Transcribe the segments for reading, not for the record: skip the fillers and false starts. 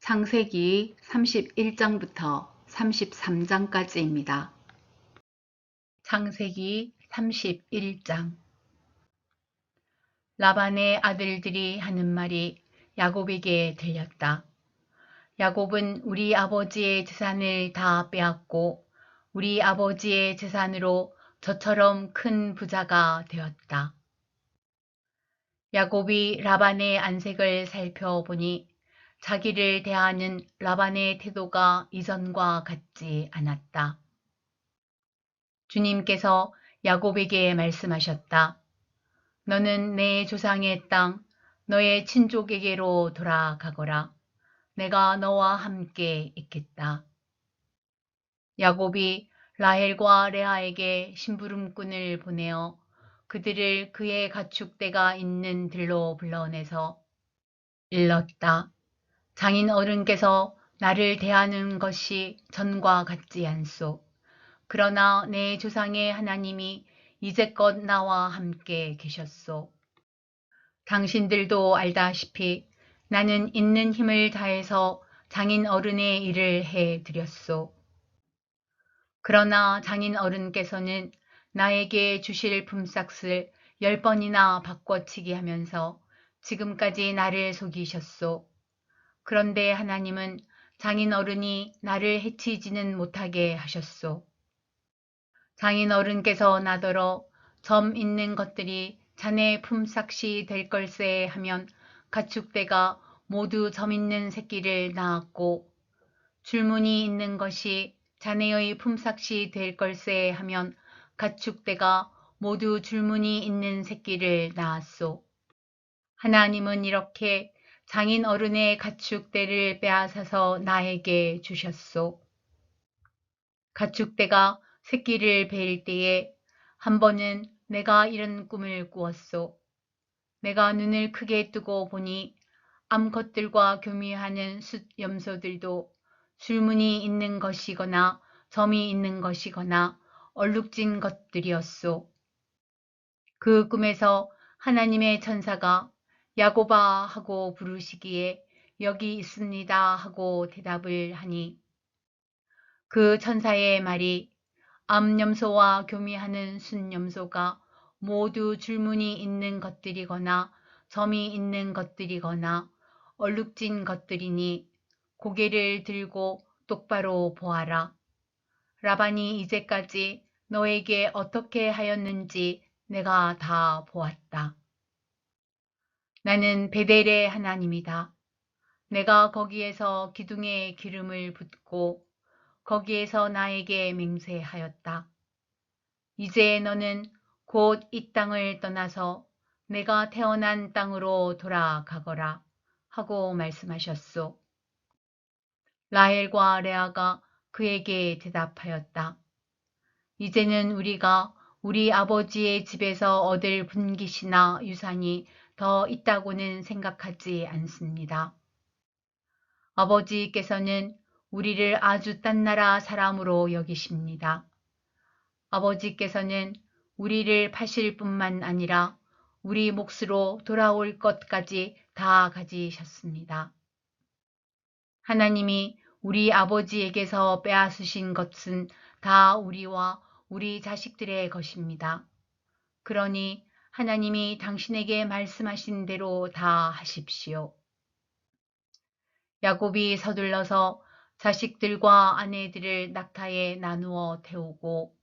창세기 31장부터 33장까지입니다. 창세기 31장. 라반의 아들들이 하는 말이 야곱에게 들렸다. 야곱은 우리 아버지의 재산을 다 빼앗고 우리 아버지의 재산으로 저처럼 큰 부자가 되었다. 야곱이 라반의 안색을 살펴보니 자기를 대하는 라반의 태도가 이전과 같지 않았다. 주님께서 야곱에게 말씀하셨다. 너는 내 조상의 땅, 너의 친족에게로 돌아가거라. 내가 너와 함께 있겠다. 야곱이 라헬과 레아에게 심부름꾼을 보내어 그들을 그의 가축대가 있는 들로 불러내서 일렀다. 장인 어른께서 나를 대하는 것이 전과 같지 않소. 그러나 내 조상의 하나님이 이제껏 나와 함께 계셨소. 당신들도 알다시피 나는 있는 힘을 다해서 장인 어른의 일을 해 드렸소. 그러나 장인 어른께서는 나에게 주실 품삯을 10번이나 바꿔치기 하면서 지금까지 나를 속이셨소. 그런데 하나님은 장인 어른이 나를 해치지는 못하게 하셨소. 장인 어른께서 나더러 점 있는 것들이 자네 품삯이 될 걸세 하면 가축대가 모두 점 있는 새끼를 낳았고 줄무늬 있는 것이 자네의 품삯이 될 걸세 하면 가축대가 모두 줄무늬 있는 새끼를 낳았소. 하나님은 이렇게 장인 어른의 가축대를 빼앗아서 나에게 주셨소. 가축대가 새끼를 뵐 때에 한 번은 내가 이런 꿈을 꾸었소. 내가 눈을 크게 뜨고 보니 암컷들과 교미하는 숫염소들도 줄무늬 있는 것이거나 점이 있는 것이거나 얼룩진 것들이었소. 그 꿈에서 하나님의 천사가 야곱아 하고 부르시기에 여기 있습니다 하고 대답을 하니 그 천사의 말이 암염소와 교미하는 순염소가 모두 줄무늬 있는 것들이거나 점이 있는 것들이거나 얼룩진 것들이니 고개를 들고 똑바로 보아라. 라반이 이제까지 너에게 어떻게 하였는지 내가 다 보았다. 나는 베델의 하나님이다. 내가 거기에서 기둥에 기름을 붓고 거기에서 나에게 맹세하였다. 이제 너는 곧 이 땅을 떠나서 내가 태어난 땅으로 돌아가거라 하고 말씀하셨소. 라헬과 레아가 그에게 대답하였다. 이제는 우리가 우리 아버지의 집에서 얻을 분깃이나 유산이 더 있다고는 생각하지 않습니다. 아버지께서는 우리를 아주 딴 나라 사람으로 여기십니다. 아버지께서는 우리를 파실 뿐만 아니라 우리 몫으로 돌아올 것까지 다 가지셨습니다. 하나님이 우리 아버지에게서 빼앗으신 것은 다 우리와 우리 자식들의 것입니다. 그러니 하나님이 당신에게 말씀하신 대로 다 하십시오. 야곱이 서둘러서 자식들과 아내들을 낙타에 나누어 태우고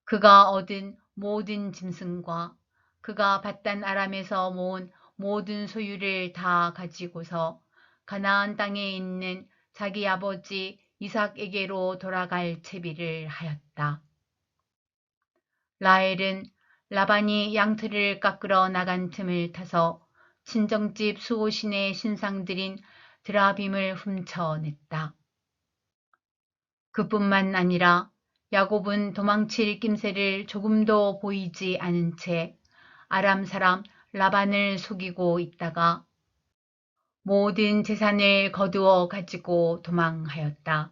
그가 얻은 모든 짐승과 그가 밧단 아람에서 모은 모든 소유를 다 가지고서 가나안 땅에 있는 자기 아버지 이삭에게로 돌아갈 채비를 하였다. 라헬은 라반이 양털을 깎으러 나간 틈을 타서 친정집 수호신의 신상들인 드라빔을 훔쳐냈다. 그뿐만 아니라 야곱은 도망칠 낌새를 조금도 보이지 않은 채 아람 사람 라반을 속이고 있다가 모든 재산을 거두어 가지고 도망하였다.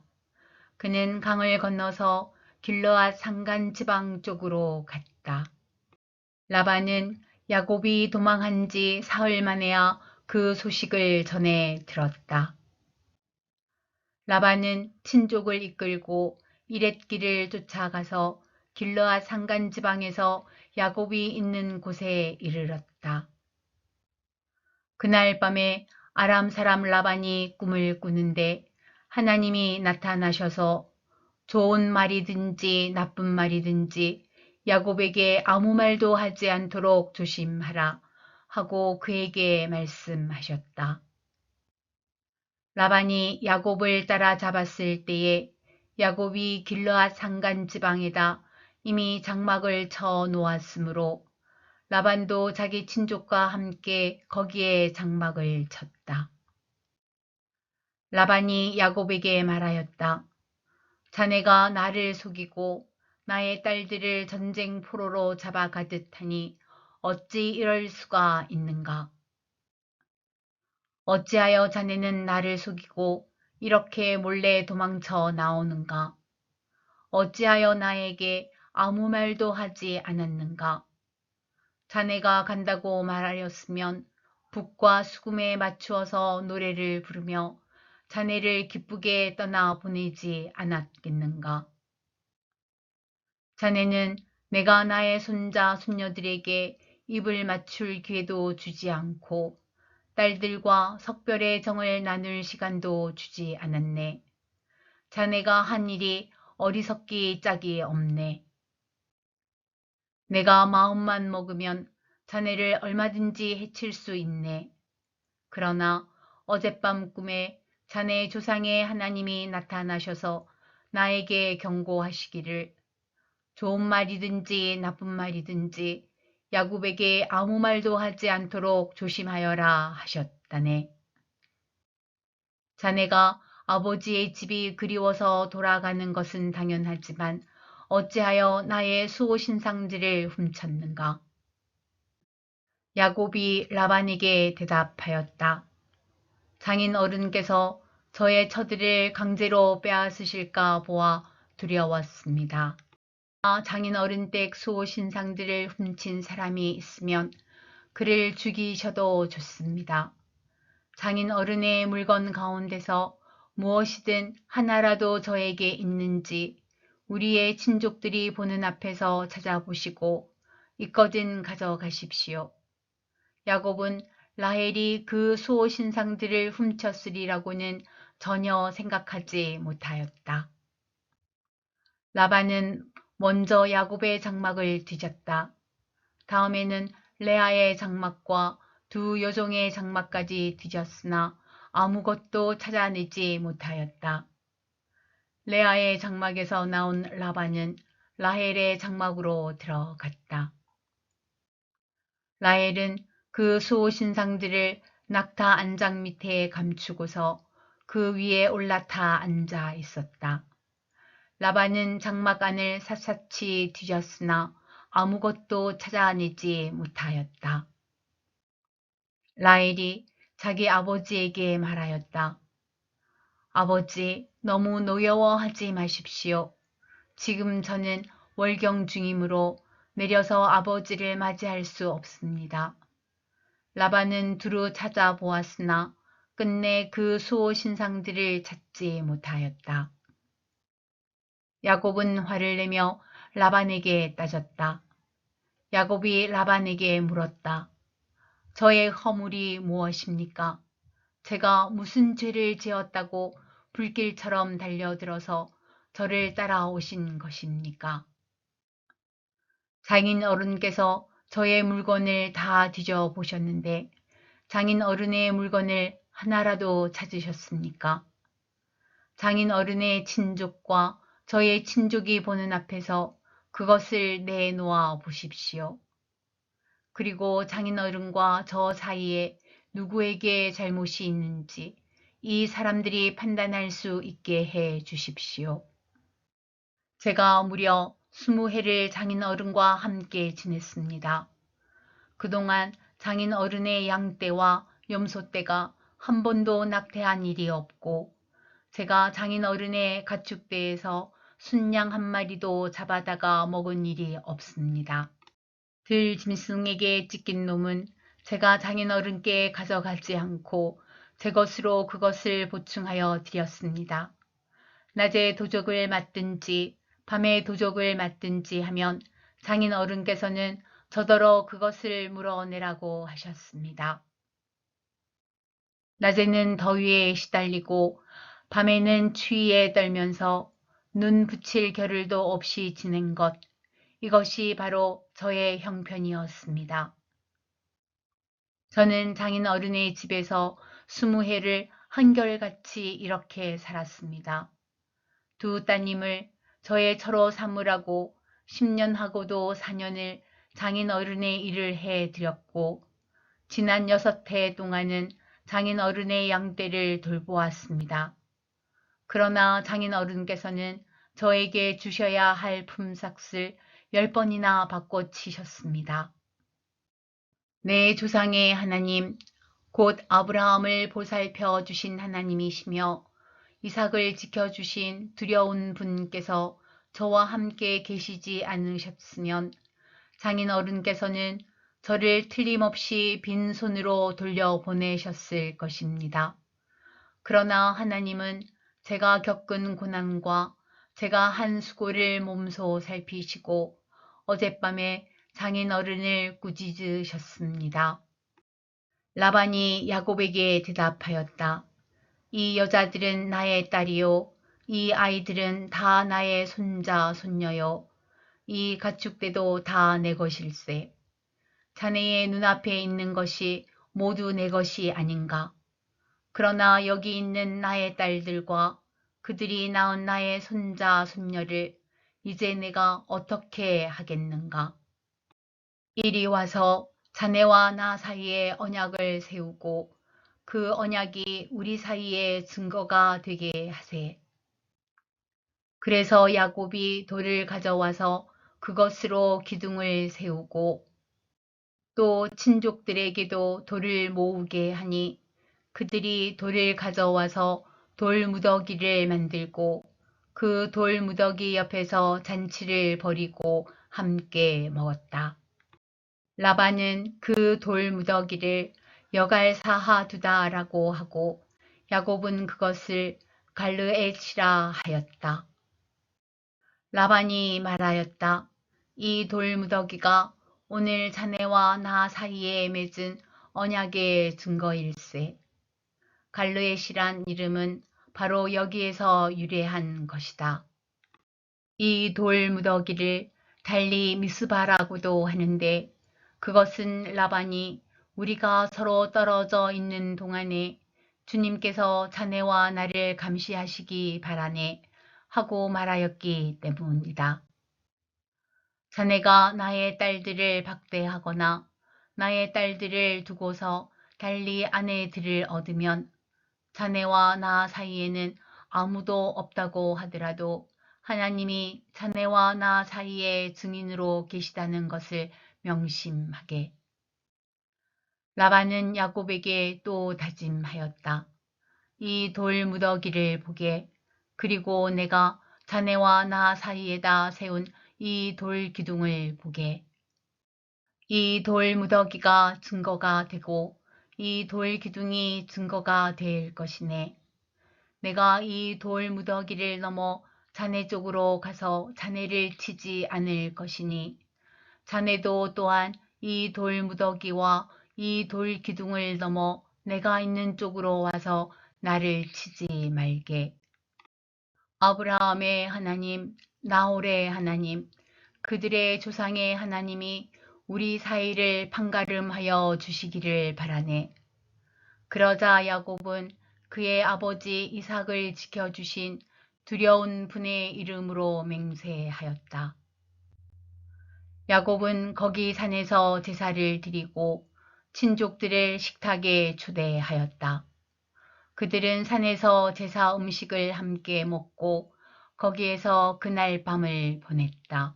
그는 강을 건너서 길르앗 산간 지방 쪽으로 갔다. 라반은 야곱이 도망한 지 사흘 만에야 그 소식을 전해 들었다. 라반은 친족을 이끌고 이렛길을 쫓아가서 길르앗 산간 지방에서 야곱이 있는 곳에 이르렀다. 그날 밤에 아람 사람 라반이 꿈을 꾸는데 하나님이 나타나셔서 좋은 말이든지 나쁜 말이든지 야곱에게 아무 말도 하지 않도록 조심하라 하고 그에게 말씀하셨다. 라반이 야곱을 따라잡았을 때에 야곱이 길르앗 산간 지방에다 이미 장막을 쳐 놓았으므로 라반도 자기 친족과 함께 거기에 장막을 쳤다. 라반이 야곱에게 말하였다. 자네가 나를 속이고 나의 딸들을 전쟁 포로로 잡아가듯 하니 어찌 이럴 수가 있는가? 어찌하여 자네는 나를 속이고 이렇게 몰래 도망쳐 나오는가? 어찌하여 나에게 아무 말도 하지 않았는가? 자네가 간다고 말하였으면 북과 수금에 맞추어서 노래를 부르며 자네를 기쁘게 떠나 보내지 않았겠는가? 자네는 내가 나의 손자 손녀들에게 입을 맞출 기회도 주지 않고 딸들과 석별의 정을 나눌 시간도 주지 않았네. 자네가 한 일이 어리석기 짝이 없네. 내가 마음만 먹으면 자네를 얼마든지 해칠 수 있네. 그러나 어젯밤 꿈에 자네 조상의 하나님이 나타나셔서 나에게 경고하시기를 좋은 말이든지 나쁜 말이든지 야곱에게 아무 말도 하지 않도록 조심하여라 하셨다네. 자네가 아버지의 집이 그리워서 돌아가는 것은 당연하지만 어찌하여 나의 수호신상들을 훔쳤는가? 야곱이 라반에게 대답하였다. 장인 어른께서 저의 처들을 강제로 빼앗으실까 보아 두려웠습니다. 장인 어른 댁 수호신상들을 훔친 사람이 있으면 그를 죽이셔도 좋습니다. 장인 어른의 물건 가운데서 무엇이든 하나라도 저에게 있는지 우리의 친족들이 보는 앞에서 찾아보시고 있거든 가져가십시오. 야곱은 라헬이 그 수호신상들을 훔쳤으리라고는 전혀 생각하지 못하였다. 라반은 먼저 야곱의 장막을 뒤졌다. 다음에는 레아의 장막과 두 여종의 장막까지 뒤졌으나 아무것도 찾아내지 못하였다. 레아의 장막에서 나온 라반은 라헬의 장막으로 들어갔다. 라헬은 그 수호신상들을 낙타 안장 밑에 감추고서 그 위에 올라타 앉아 있었다. 라반은 장막 안을 샅샅이 뒤졌으나 아무것도 찾아내지 못하였다. 라헬이 자기 아버지에게 말하였다. 아버지, 너무 노여워하지 마십시오. 지금 저는 월경 중이므로 내려서 아버지를 맞이할 수 없습니다. 라반은 두루 찾아보았으나 끝내 그 수호 신상들을 찾지 못하였다. 야곱은 화를 내며 라반에게 따졌다. 야곱이 라반에게 물었다. 저의 허물이 무엇입니까? 제가 무슨 죄를 지었다고 불길처럼 달려들어서 저를 따라오신 것입니까? 장인 어른께서 저의 물건을 다 뒤져보셨는데 장인 어른의 물건을 하나라도 찾으셨습니까? 장인 어른의 친족과 저의 친족이 보는 앞에서 그것을 내놓아 보십시오. 그리고 장인 어른과 저 사이에 누구에게 잘못이 있는지 이 사람들이 판단할 수 있게 해 주십시오. 제가 무려 20해를 장인 어른과 함께 지냈습니다. 그동안 장인 어른의 양떼와 염소떼가 한 번도 낙태한 일이 없고 제가 장인 어른의 가축대에서 순양 한 마리도 잡아다가 먹은 일이 없습니다. 들 짐승에게 찢긴 놈은 제가 장인 어른께 가져가지 않고 제 것으로 그것을 보충하여 드렸습니다. 낮에 도적을 맞든지 밤에 도적을 맞든지 하면 장인 어른께서는 저더러 그것을 물어내라고 하셨습니다. 낮에는 더위에 시달리고 밤에는 추위에 떨면서 눈 붙일 겨를도 없이 지낸 것, 이것이 바로 저의 형편이었습니다. 저는 장인 어른의 집에서 20해를 한결같이 이렇게 살았습니다. 두 따님을 저의 처로 삼으라고 10년하고도 4년을 장인 어른의 일을 해드렸고 지난 6해 동안은 장인 어른의 양떼를 돌보았습니다. 그러나 장인 어른께서는 저에게 주셔야 할 품삯을 10번이나 바꿔치셨습니다. 내 조상의 하나님, 곧 아브라함을 보살펴 주신 하나님이시며 이삭을 지켜주신 두려운 분께서 저와 함께 계시지 않으셨으면 장인 어른께서는 저를 틀림없이 빈손으로 돌려보내셨을 것입니다. 그러나 하나님은 제가 겪은 고난과 제가 한 수고를 몸소 살피시고 어젯밤에 장인 어른을 꾸짖으셨습니다. 라반이 야곱에게 대답하였다. 이 여자들은 나의 딸이요. 이 아이들은 다 나의 손자, 손녀요. 이 가축대도 다 내 것일세. 자네의 눈앞에 있는 것이 모두 내 것이 아닌가. 그러나 여기 있는 나의 딸들과 그들이 낳은 나의 손자, 손녀를 이제 내가 어떻게 하겠는가. 이리 와서 자네와 나 사이에 언약을 세우고 그 언약이 우리 사이의 증거가 되게 하세. 그래서 야곱이 돌을 가져와서 그것으로 기둥을 세우고 또 친족들에게도 돌을 모으게 하니 그들이 돌을 가져와서 돌무더기를 만들고 그 돌무더기 옆에서 잔치를 벌이고 함께 먹었다. 라반은 그 돌무더기를 여갈사하두다라고 하고 야곱은 그것을 갈르엣이라 하였다. 라반이 말하였다. 이 돌무더기가 오늘 자네와 나 사이에 맺은 언약의 증거일세. 갈르엣이란 이름은 바로 여기에서 유래한 것이다. 이 돌무더기를 달리 미스바라고도 하는데 그것은 라반이 우리가 서로 떨어져 있는 동안에 주님께서 자네와 나를 감시하시기 바라네 하고 말하였기 때문이다. 자네가 나의 딸들을 박대하거나 나의 딸들을 두고서 달리 아내들을 얻으면 자네와 나 사이에는 아무도 없다고 하더라도 하나님이 자네와 나 사이에 증인으로 계시다는 것을 명심하게. 라반은 야곱에게 또 다짐하였다. 이 돌무더기를 보게. 그리고 내가 자네와 나 사이에다 세운 이 돌기둥을 보게. 이 돌무더기가 증거가 되고 이 돌기둥이 증거가 될 것이네. 내가 이 돌무더기를 넘어 자네 쪽으로 가서 자네를 치지 않을 것이니 자네도 또한 이 돌무더기와 이 돌기둥을 넘어 내가 있는 쪽으로 와서 나를 치지 말게. 아브라함의 하나님, 나홀의 하나님, 그들의 조상의 하나님이 우리 사이를 판가름하여 주시기를 바라네. 그러자 야곱은 그의 아버지 이삭을 지켜주신 두려운 분의 이름으로 맹세하였다. 야곱은 거기 산에서 제사를 드리고 친족들을 식탁에 초대하였다. 그들은 산에서 제사 음식을 함께 먹고 거기에서 그날 밤을 보냈다.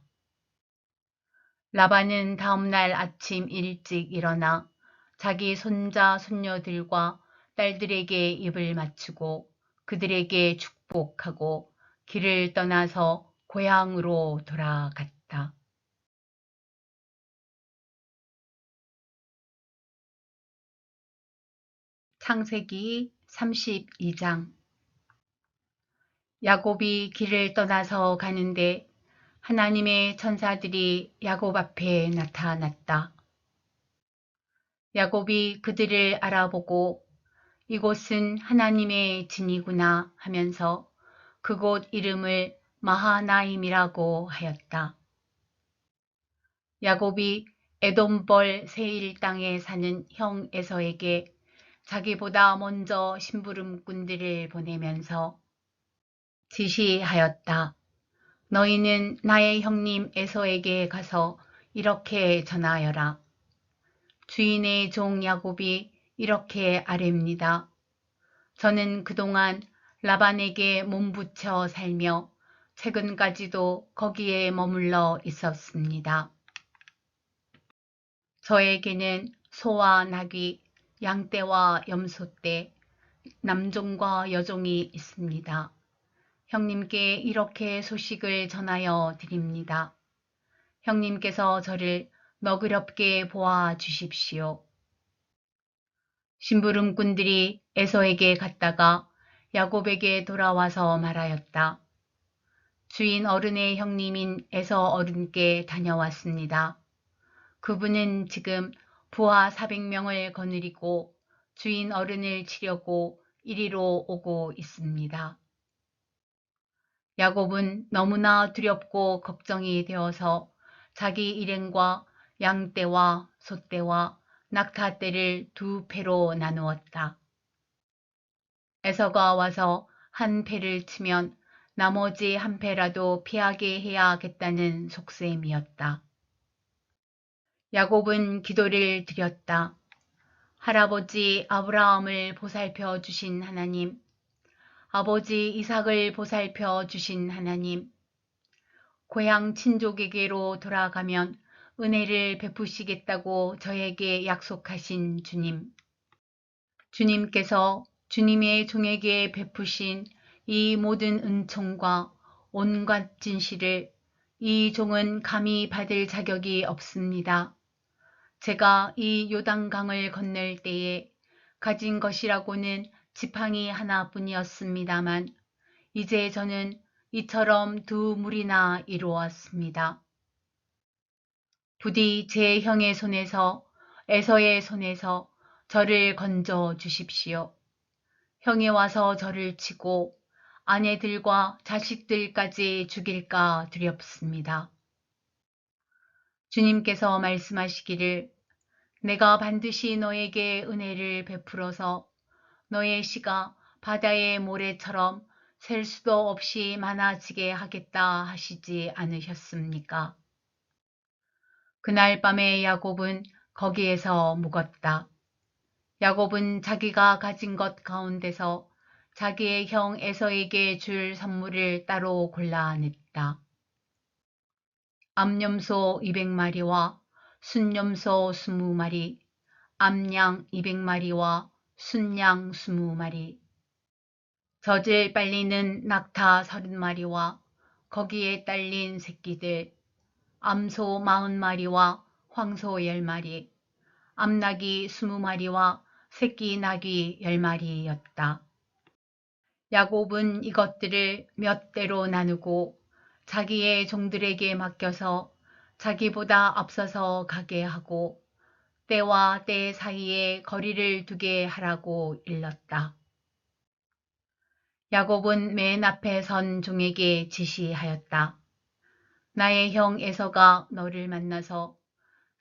라반은 다음날 아침 일찍 일어나 자기 손자, 손녀들과 딸들에게 입을 맞추고 그들에게 축복하고 길을 떠나서 고향으로 돌아갔다. 창세기 32장. 야곱이 길을 떠나서 가는데 하나님의 천사들이 야곱 앞에 나타났다. 야곱이 그들을 알아보고 이곳은 하나님의 진이구나 하면서 그곳 이름을 마하나임이라고 하였다. 야곱이 에돔벌 세일 땅에 사는 형 에서에게 자기보다 먼저 심부름꾼들을 보내면서 지시하였다. 너희는 나의 형님 에서에게 가서 이렇게 전하여라. 주인의 종 야곱이 이렇게 아뢰입니다. 저는 그동안 라반에게 몸부쳐 살며 최근까지도 거기에 머물러 있었습니다. 저에게는 소와 나귀, 양떼와 염소떼, 남종과 여종이 있습니다. 형님께 이렇게 소식을 전하여 드립니다. 형님께서 저를 너그럽게 보아 주십시오. 심부름꾼들이 에서에게 갔다가 야곱에게 돌아와서 말하였다. 주인 어른의 형님인 에서 어른께 다녀왔습니다. 그분은 지금 부하 400명을 거느리고 주인 어른을 치려고 이리로 오고 있습니다. 야곱은 너무나 두렵고 걱정이 되어서 자기 일행과 양떼와 소떼와 낙타떼를 두 패로 나누었다. 에서가 와서 한 패를 치면 나머지 한 패라도 피하게 해야겠다는 속셈이었다. 야곱은 기도를 드렸다. 할아버지 아브라함을 보살펴 주신 하나님, 아버지 이삭을 보살펴 주신 하나님, 고향 친족에게로 돌아가면 은혜를 베푸시겠다고 저에게 약속하신 주님. 주님께서 주님의 종에게 베푸신 이 모든 은총과 온갖 진실을 이 종은 감히 받을 자격이 없습니다. 제가 이 요단강을 건널 때에 가진 것이라고는 지팡이 하나뿐이었습니다만 이제 저는 이처럼 두 무리나 이루었습니다. 부디 제 형의 손에서 에서의 손에서 저를 건져 주십시오. 형이 와서 저를 치고 아내들과 자식들까지 죽일까 두렵습니다. 주님께서 말씀하시기를 내가 반드시 너에게 은혜를 베풀어서 너의 씨가 바다의 모래처럼 셀 수도 없이 많아지게 하겠다 하시지 않으셨습니까? 그날 밤에 야곱은 거기에서 묵었다. 야곱은 자기가 가진 것 가운데서 자기의 형 에서에게 줄 선물을 따로 골라냈다. 암염소 200마리와 순염소 20마리, 암양 200마리와 순양 20마리, 젖을 빨리는 낙타 30마리와 거기에 딸린 새끼들, 암소 40마리와 황소 10마리, 암나귀 20마리와 새끼 나귀 10마리였다. 야곱은 이것들을 몇 대로 나누고 자기의 종들에게 맡겨서 자기보다 앞서서 가게 하고 때와 때 사이에 거리를 두게 하라고 일렀다. 야곱은 맨 앞에 선 종에게 지시하였다. 나의 형 에서가 너를 만나서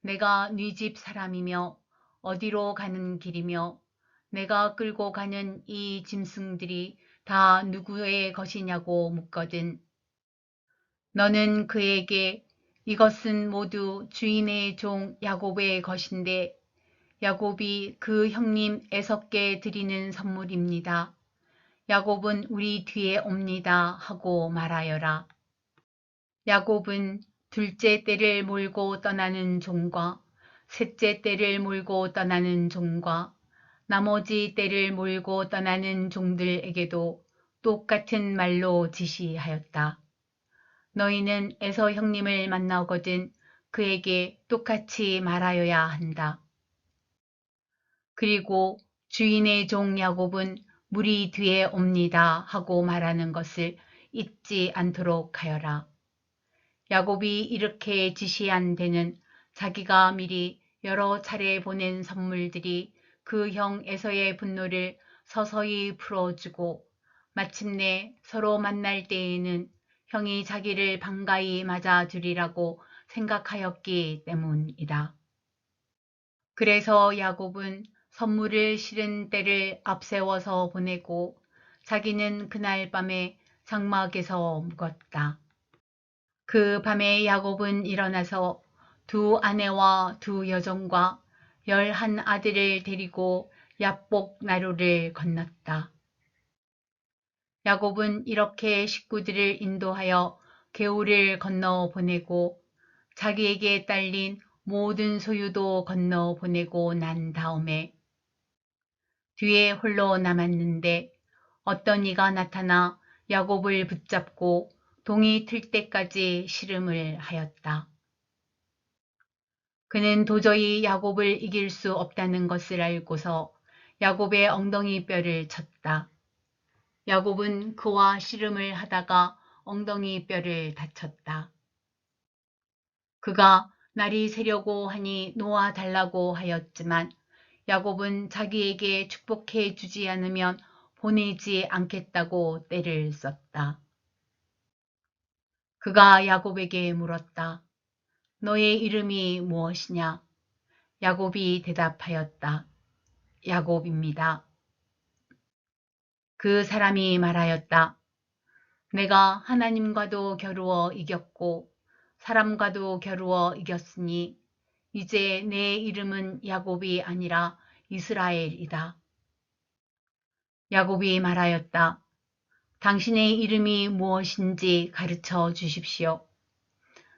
내가 네 집 사람이며 어디로 가는 길이며 내가 끌고 가는 이 짐승들이 다 누구의 것이냐고 묻거든. 너는 그에게 이것은 모두 주인의 종 야곱의 것인데 야곱이 그 형님 에서께 드리는 선물입니다. 야곱은 우리 뒤에 옵니다 하고 말하여라. 야곱은 둘째 떼를 몰고 떠나는 종과 셋째 떼를 몰고 떠나는 종과 나머지 떼를 몰고 떠나는 종들에게도 똑같은 말로 지시하였다. 너희는 에서 형님을 만나거든 그에게 똑같이 말하여야 한다. 그리고 주인의 종 야곱은 무리 뒤에 옵니다 하고 말하는 것을 잊지 않도록 하여라. 야곱이 이렇게 지시한 데는 자기가 미리 여러 차례 보낸 선물들이 그 형 에서의 분노를 서서히 풀어주고 마침내 서로 만날 때에는 형이 자기를 반가이 맞아주리라고 생각하였기 때문이다. 그래서 야곱은 선물을 실은 때를 앞세워서 보내고 자기는 그날 밤에 장막에서 묵었다. 그 밤에 야곱은 일어나서 두 아내와 두 여종과 11아들을 데리고 야복 나루를 건넜다. 야곱은 이렇게 식구들을 인도하여 개울을 건너 보내고 자기에게 딸린 모든 소유도 건너 보내고 난 다음에 뒤에 홀로 남았는데 어떤 이가 나타나 야곱을 붙잡고 동이 틀 때까지 씨름을 하였다. 그는 도저히 야곱을 이길 수 없다는 것을 알고서 야곱의 엉덩이 뼈를 쳤다. 야곱은 그와 씨름을 하다가 엉덩이 뼈를 다쳤다. 그가 날이 새려고 하니 놓아달라고 하였지만 야곱은 자기에게 축복해 주지 않으면 보내지 않겠다고 떼를 썼다. 그가 야곱에게 물었다. 너의 이름이 무엇이냐? 야곱이 대답하였다. 야곱입니다. 그 사람이 말하였다. 내가 하나님과도 겨루어 이겼고 사람과도 겨루어 이겼으니 이제 내 이름은 야곱이 아니라 이스라엘이다. 야곱이 말하였다. 당신의 이름이 무엇인지 가르쳐 주십시오.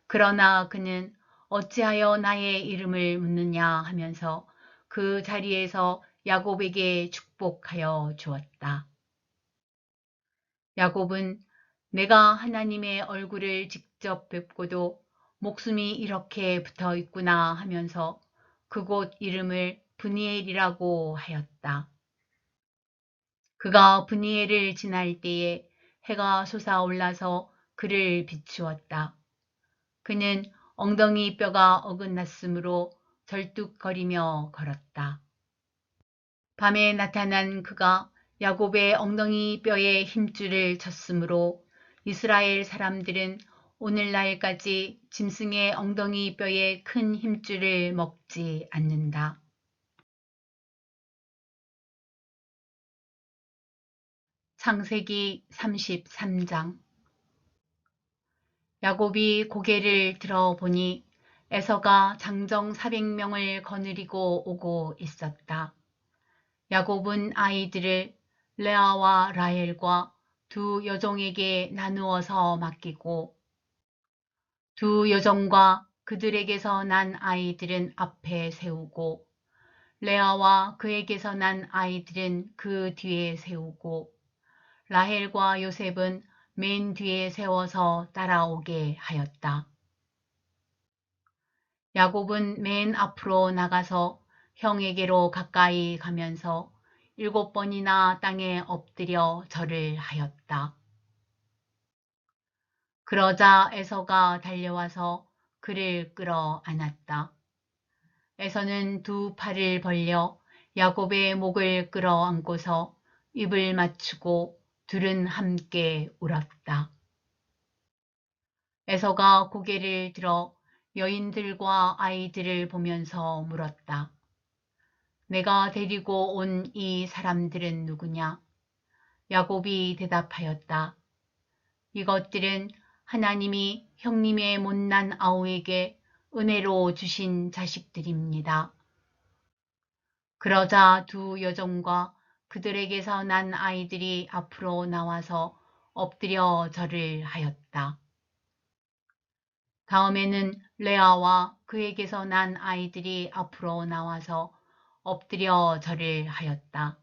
그러나 그는 어찌하여 나의 이름을 묻느냐 하면서 그 자리에서 야곱에게 축복하여 주었다. 야곱은 내가 하나님의 얼굴을 직접 뵙고도 목숨이 이렇게 붙어 있구나 하면서 그곳 이름을 브니엘이라고 하였다. 그가 브니엘을 지날 때에 해가 솟아올라서 그를 비추었다. 그는 엉덩이 뼈가 어긋났으므로 절뚝거리며 걸었다. 밤에 나타난 그가 야곱의 엉덩이 뼈에 힘줄을 쳤으므로 이스라엘 사람들은 오늘날까지 짐승의 엉덩이 뼈에 큰 힘줄을 먹지 않는다. 창세기 33장. 야곱이 고개를 들어 보니 에서가 장정 400명을 거느리고 오고 있었다. 야곱은 아이들을 레아와 라헬과 두 여종에게 나누어서 맡기고 두 여종과 그들에게서 난 아이들은 앞에 세우고 레아와 그에게서 난 아이들은 그 뒤에 세우고 라헬과 요셉은 맨 뒤에 세워서 따라오게 하였다. 야곱은 맨 앞으로 나가서 형에게로 가까이 가면서 7번이나 땅에 엎드려 절을 하였다. 그러자 에서가 달려와서 그를 끌어 안았다. 에서는 두 팔을 벌려 야곱의 목을 끌어 안고서 입을 맞추고 둘은 함께 울었다. 에서가 고개를 들어 여인들과 아이들을 보면서 물었다. 내가 데리고 온 이 사람들은 누구냐? 야곱이 대답하였다. 이것들은 하나님이 형님의 못난 아우에게 은혜로 주신 자식들입니다. 그러자 두 여종과 그들에게서 난 아이들이 앞으로 나와서 엎드려 절을 하였다. 다음에는 레아와 그에게서 난 아이들이 앞으로 나와서 엎드려 절을 하였다.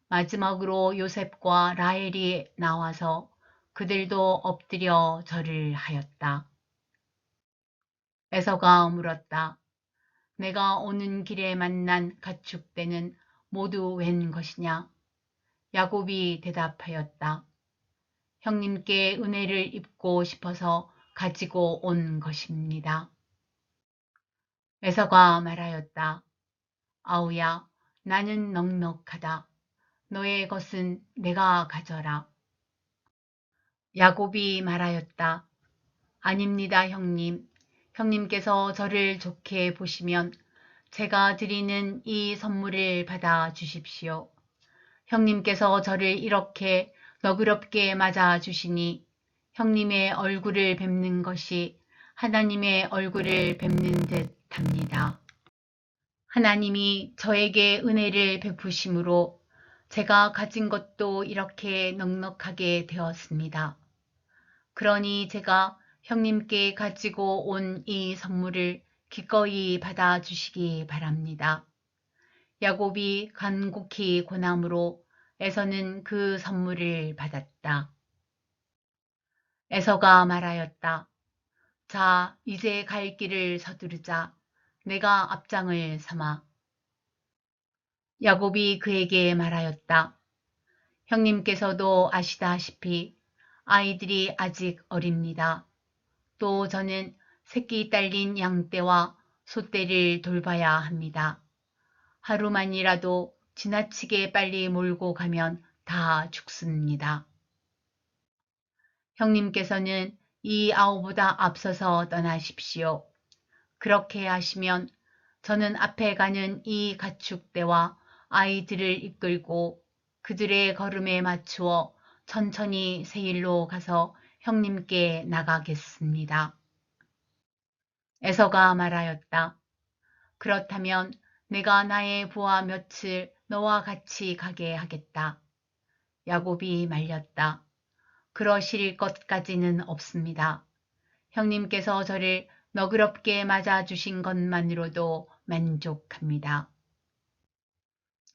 마지막으로 요셉과 라헬이 나와서 그들도 엎드려 절을 하였다. 에서가 물었다. 내가 오는 길에 만난 가축대는 모두 웬 것이냐? 야곱이 대답하였다. 형님께 은혜를 입고 싶어서 가지고 온 것입니다. 에서가 말하였다. 아우야, 나는 넉넉하다. 너의 것은 내가 가져라. 야곱이 말하였다. 아닙니다, 형님. 형님께서 저를 좋게 보시면 제가 드리는 이 선물을 받아 주십시오. 형님께서 저를 이렇게 너그럽게 맞아 주시니 형님의 얼굴을 뵙는 것이 하나님의 얼굴을 뵙는 듯 합니다. 하나님이 저에게 은혜를 베푸심으로 제가 가진 것도 이렇게 넉넉하게 되었습니다. 그러니 제가 형님께 가지고 온 이 선물을 기꺼이 받아주시기 바랍니다. 야곱이 간곡히 권함으로 에서는 그 선물을 받았다. 에서가 말하였다. 자, 이제 갈 길을 서두르자. 내가 앞장을 서마. 야곱이 그에게 말하였다. 형님께서도 아시다시피 아이들이 아직 어립니다. 또 저는 새끼 딸린 양떼와 소떼를 돌봐야 합니다. 하루만이라도 지나치게 빨리 몰고 가면 다 죽습니다. 형님께서는 이 아우보다 앞서서 떠나십시오. 그렇게 하시면 저는 앞에 가는 이 가축대와 아이들을 이끌고 그들의 걸음에 맞추어 천천히 세일로 가서 형님께 나가겠습니다. 에서가 말하였다. 그렇다면 내가 나의 부하 몇을 너와 같이 가게 하겠다. 야곱이 말렸다. 그러실 것까지는 없습니다. 형님께서 저를 너그럽게 맞아주신 것만으로도 만족합니다.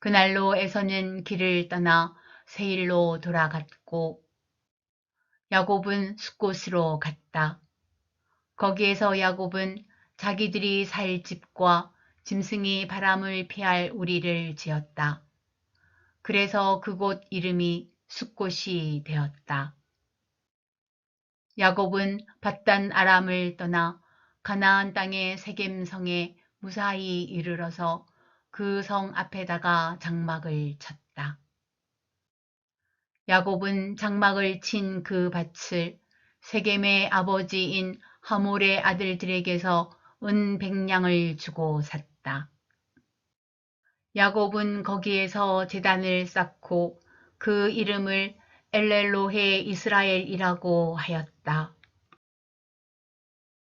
그날로 에서는 길을 떠나 세일로 돌아갔고 야곱은 숫곳으로 갔다. 거기에서 야곱은 자기들이 살 집과 짐승이 바람을 피할 우리를 지었다. 그래서 그곳 이름이 숫곳이 되었다. 야곱은 밧단 아람을 떠나 가나안 땅의 세겜성에 무사히 이르러서 그 성 앞에다가 장막을 쳤다. 야곱은 장막을 친 그 밭을 세겜의 아버지인 하몰의 아들들에게서 은 100냥을 주고 샀다. 야곱은 거기에서 제단을 쌓고 그 이름을 엘렐로헤 이스라엘이라고 하였다.